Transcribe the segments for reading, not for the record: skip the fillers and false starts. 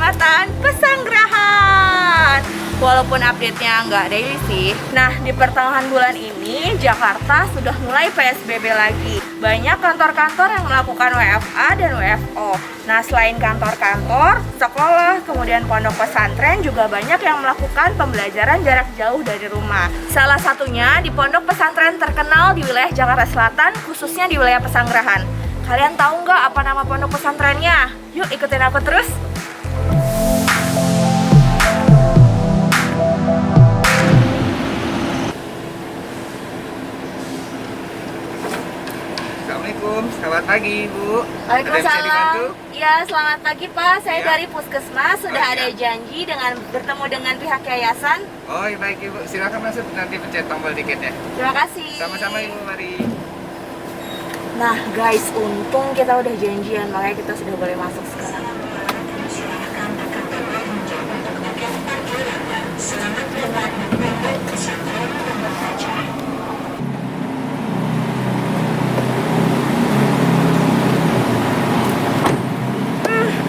Kecamatan Pesanggerahan. Walaupun update-nya nggak daily sih. Nah, di pertengahan bulan ini Jakarta sudah mulai PSBB lagi. Banyak kantor-kantor yang melakukan WFA dan WFO. Nah, selain kantor-kantor, sekolah, kemudian pondok pesantren juga banyak yang melakukan pembelajaran jarak jauh dari rumah. Salah satunya di pondok pesantren terkenal di wilayah Jakarta Selatan, khususnya di wilayah Pesanggerahan. Kalian tahu nggak apa nama pondok pesantrennya? Yuk ikutin aku terus. Assalamualaikum, selamat pagi Bu. Ada yang bisa Waalaikumsalam. dibantu? Ya, selamat pagi Pak. Saya Ya. dari Puskesmas sudah Oh, ada iya. janji dengan bertemu dengan pihak yayasan. Oh iya, baik Ibu, silakan masuk, nanti pencet tombol tiketnya. Terima kasih. Sama-sama Ibu, mari. Nah guys, untung kita udah janjian, makanya kita sudah boleh masuk sekarang.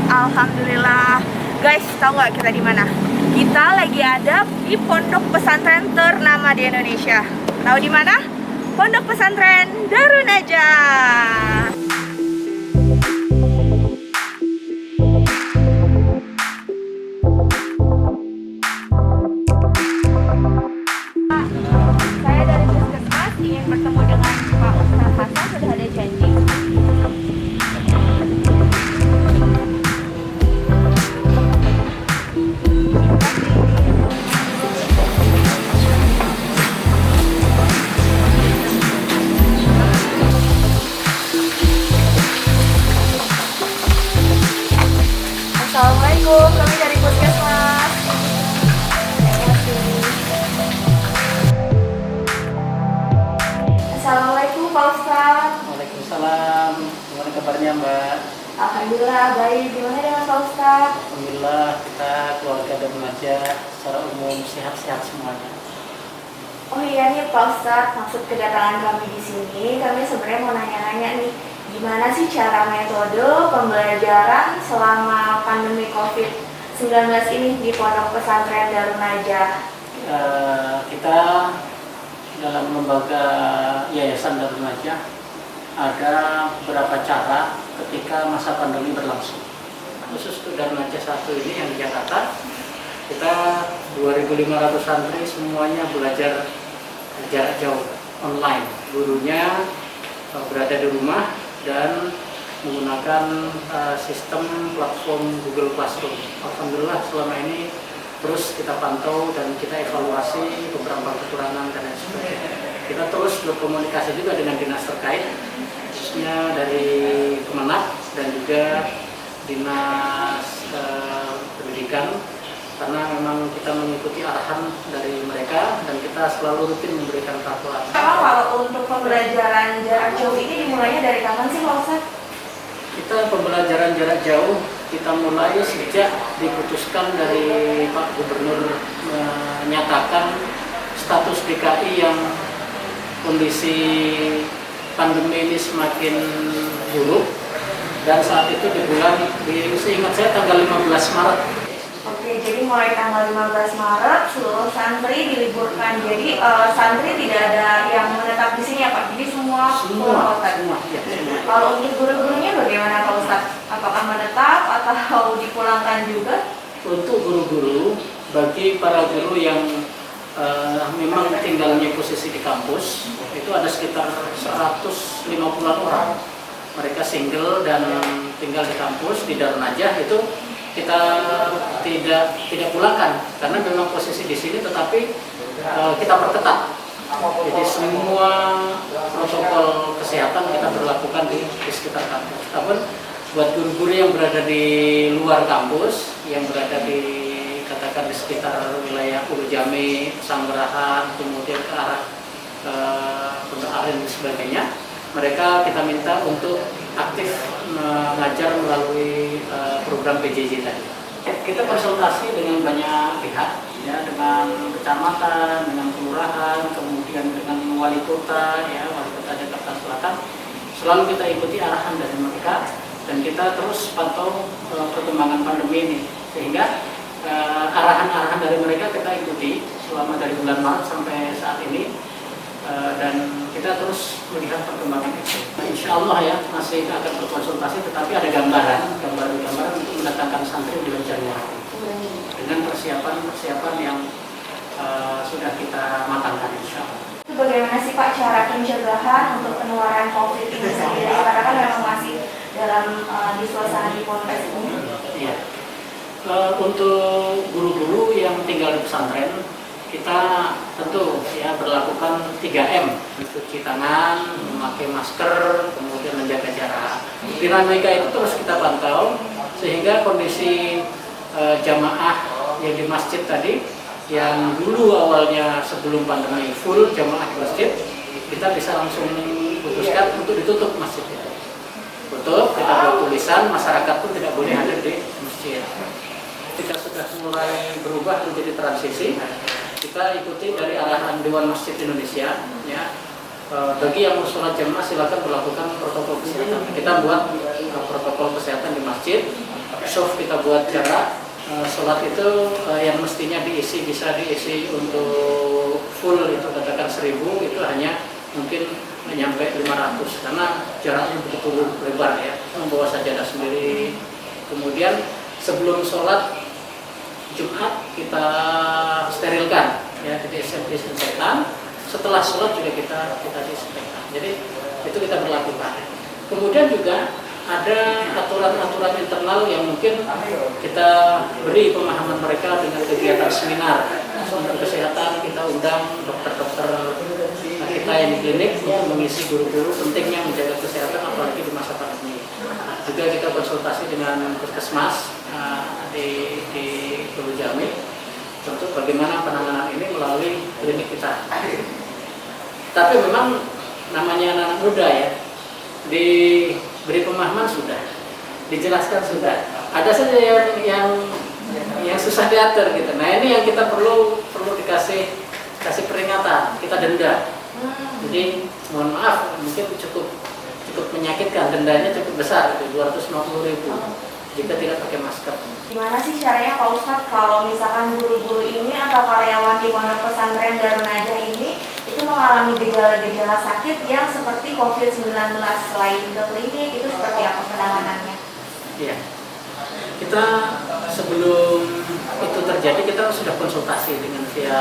Alhamdulillah. Guys, tahu nggak kita di mana? Kita lagi ada di pondok pesantren ternama di Indonesia. Tahu di mana? Pondok Pesantren Darun Najah. Saya dari Puskesmas ingin bertemu dengan Pak Ustaz Hasan, sudah ada janji. Assalamualaikum, kami dari Puskesmas. Terima kasih. Assalamualaikum Pak Ustaz. Waalaikumsalam. Gimana kabarnya Mbak? Alhamdulillah baik. Gimana dengan Pak Ustaz? Alhamdulillah kita keluarga dan remaja secara umum sehat-sehat semuanya. Oh iya nih Pak Ustaz, maksud kedatangan kami di sini, kami sebenarnya mau nanya-nanya nih, gimana sih cara metode pembelajaran selama pandemi COVID-19 ini di Pondok Pesantren Darun Najah? Kita dalam lembaga Yayasan Darun Najah ada beberapa cara ketika masa pandemi berlangsung. Khusus untuk Darun Najah 1 ini yang di Jakarta, kita 2.500 santri semuanya belajar jarak jauh online. Gurunya berada di rumah dan menggunakan sistem platform Google Classroom. Alhamdulillah selama ini terus kita pantau dan kita evaluasi beberapa kekurangan dan lain sebagainya. Kita terus berkomunikasi juga dengan dinas terkait, khususnya dari Kemenak dan juga dinas pendidikan, karena memang kita mengikuti arahan dari mereka dan kita selalu rutin memberikan peraturan. Kalau untuk pembelajaran jarak jauh ini dimulainya dari kapan sih Pak Ustaz? Kita pembelajaran jarak jauh kita mulai sejak diputuskan dari Pak Gubernur menyatakan status DKI yang kondisi pandemi ini semakin buruk, dan saat itu di bulan, seingat saya tanggal 15 Maret. Oke, jadi mulai tanggal 15 Maret seluruh santri diliburkan. Jadi santri tidak ada yang menetap di sini ya Pak? Jadi semua Semua. Ya. Kalau untuk guru-gurunya bagaimana Pak Ustadz? Apakah menetap atau dipulangkan juga? Untuk guru-guru, bagi para guru yang memang tinggalnya posisi di kampus, itu ada sekitar 150-an orang. Mereka single dan tinggal di kampus, di Darun Najah, itu kita tidak pulangkan karena memang posisi di sini, tetapi kita perketat. Jadi semua protokol kesehatan kita berlakukan di sekitar kampus. Namun buat guru-guru yang berada di luar kampus, yang berada di katakan di sekitar wilayah Ulu Jami, Pesanggerahan, kemudian ke arah Pondok Aren dan sebagainya, mereka kita minta untuk aktif mengajar melalui program PJJ tadi. Kita konsultasi dengan banyak pihak, ya, dengan kecamatan, dengan kelurahan, kemudian dengan wali kota, ya, wali kota Jakarta Selatan. Selalu kita ikuti arahan dari mereka dan kita terus pantau perkembangan pandemi ini, sehingga arahan-arahan dari mereka kita ikuti selama dari bulan Maret sampai saat ini, dan kita terus melihat perkembangan itu. Insya Allah ya masih akan berkonsultasi, tetapi ada gambaran untuk mendatangkan santri di bulan Januari dengan persiapan yang sudah kita matangkan, insya Allah. Bagaimana sih Pak cara pencegahan untuk penularan COVID ini sendiri? Karena kan memang masih dalam di suasana di ponpes ini. Iya. Untuk guru-guru yang tinggal di pesantren, kita tentu ya berlakukan 3M, mencuci tangan, memakai masker, kemudian menjaga jarak. Dinamika itu terus kita pantau sehingga kondisi jamaah yang di masjid tadi, yang dulu awalnya sebelum pandemi full jamaah di masjid, kita bisa langsung putuskan untuk ditutup masjid itu. Tutup, kita buat tulisan, masyarakat pun tidak boleh hadir di masjid. Kita sudah mulai berubah menjadi transisi, kita ikuti dari arahan Dewan Masjid Indonesia ya. Bagi yang mau sholat jamaah silakan berlakukan protokol kesehatan. Kita buat protokol kesehatan di masjid, soft kita buat jarak. Sholat itu yang mestinya bisa diisi untuk full itu katakan 1000, itu hanya mungkin menyampai 500 karena jaraknya begitu lebar ya. Membawa sajadah sendiri. Kemudian sebelum sholat Jumat kita sterilkan ya, disinfektan. Setelah sholat juga kita disinfektan. Jadi itu kita berlakukan. Kemudian juga ada aturan-aturan internal yang mungkin kita beri pemahaman mereka dengan kegiatan seminar tentang kesehatan. Kita undang dokter-dokter kita yang di klinik untuk mengisi guru-guru pentingnya menjaga kesehatan apalagi di masa pandemi. Juga kita konsultasi dengan puskesmas di Hulu Jamil untuk bagaimana penanganan ini melalui klinik kita. Tapi memang namanya anak muda ya, diberi pemahaman sudah, dijelaskan sudah. Ada saja yang susah diatur gitu. Nah ini yang kita perlu dikasih peringatan, kita denda. Jadi mohon maaf, mungkin cukup menyakitkan, dendanya cukup besar, 250.000 jika tidak pakai masker. Gimana sih caranya Pak Ustadz kalau misalkan guru-guru ini atau karyawan di pondok pesantren Darun Najah ini itu mengalami gejala-gejala sakit yang seperti COVID-19 selain ke klinik, itu seperti apa penanganannya? Iya, kita sebelum itu terjadi kita sudah konsultasi dengan via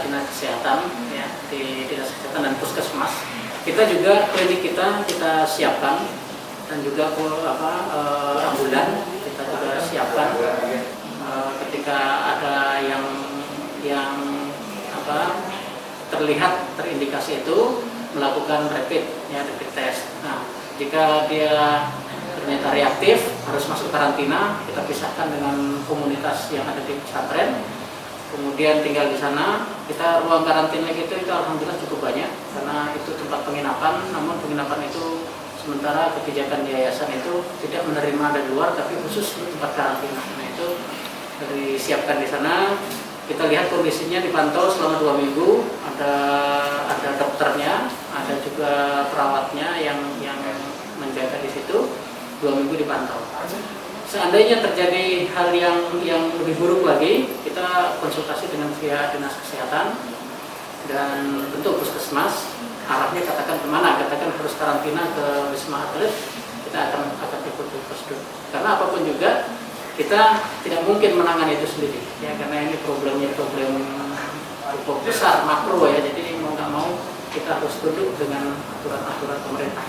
dinas kesehatan ya, di dinas kesehatan dan puskesmas. Kita juga klinik kita siapkan dan juga ambulan kita juga siapkan ketika ada yang terlihat terindikasi itu melakukan rapid test. Nah, jika dia ternyata reaktif harus masuk karantina, kita pisahkan dengan komunitas yang ada di pesantren. Kemudian tinggal di sana, kita ruang karantina itu alhamdulillah cukup banyak karena itu tempat penginapan. Namun penginapan itu sementara kebijakan di yayasan itu tidak menerima dari luar, tapi khusus tempat karantina. Nah itu disiapkan di sana. Kita lihat kondisinya dipantau selama 2 minggu. Ada dokternya, ada juga perawatnya yang menjaga di situ. 2 minggu dipantau. Seandainya terjadi hal yang lebih buruk lagi, kita konsultasi dengan via dinas kesehatan dan tentu puskesmas. Arahnya katakan kemana? Katakan harus karantina ke Wisma Atlet, kita akan ikuti prosedur. Karena apapun juga kita tidak mungkin menangani itu sendiri, ya karena ini problemnya problem cukup besar makro ya. Jadi mau nggak mau kita harus duduk dengan aturan-aturan pemerintah.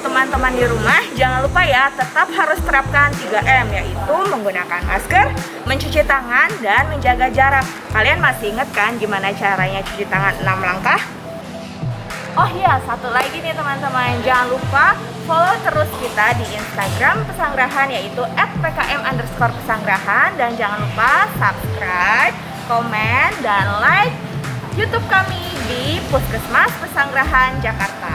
Teman-teman di rumah, jangan lupa ya tetap harus terapkan 3M, yaitu menggunakan masker, mencuci tangan, dan menjaga jarak. Kalian masih ingat kan gimana caranya cuci tangan 6 langkah? Oh iya, satu lagi nih teman-teman, jangan lupa follow terus kita kita di Instagram Pesanggerahan yaitu @pkm_pesanggerahan, dan jangan lupa subscribe, komen, dan like YouTube kami di Puskesmas Pesanggerahan Jakarta.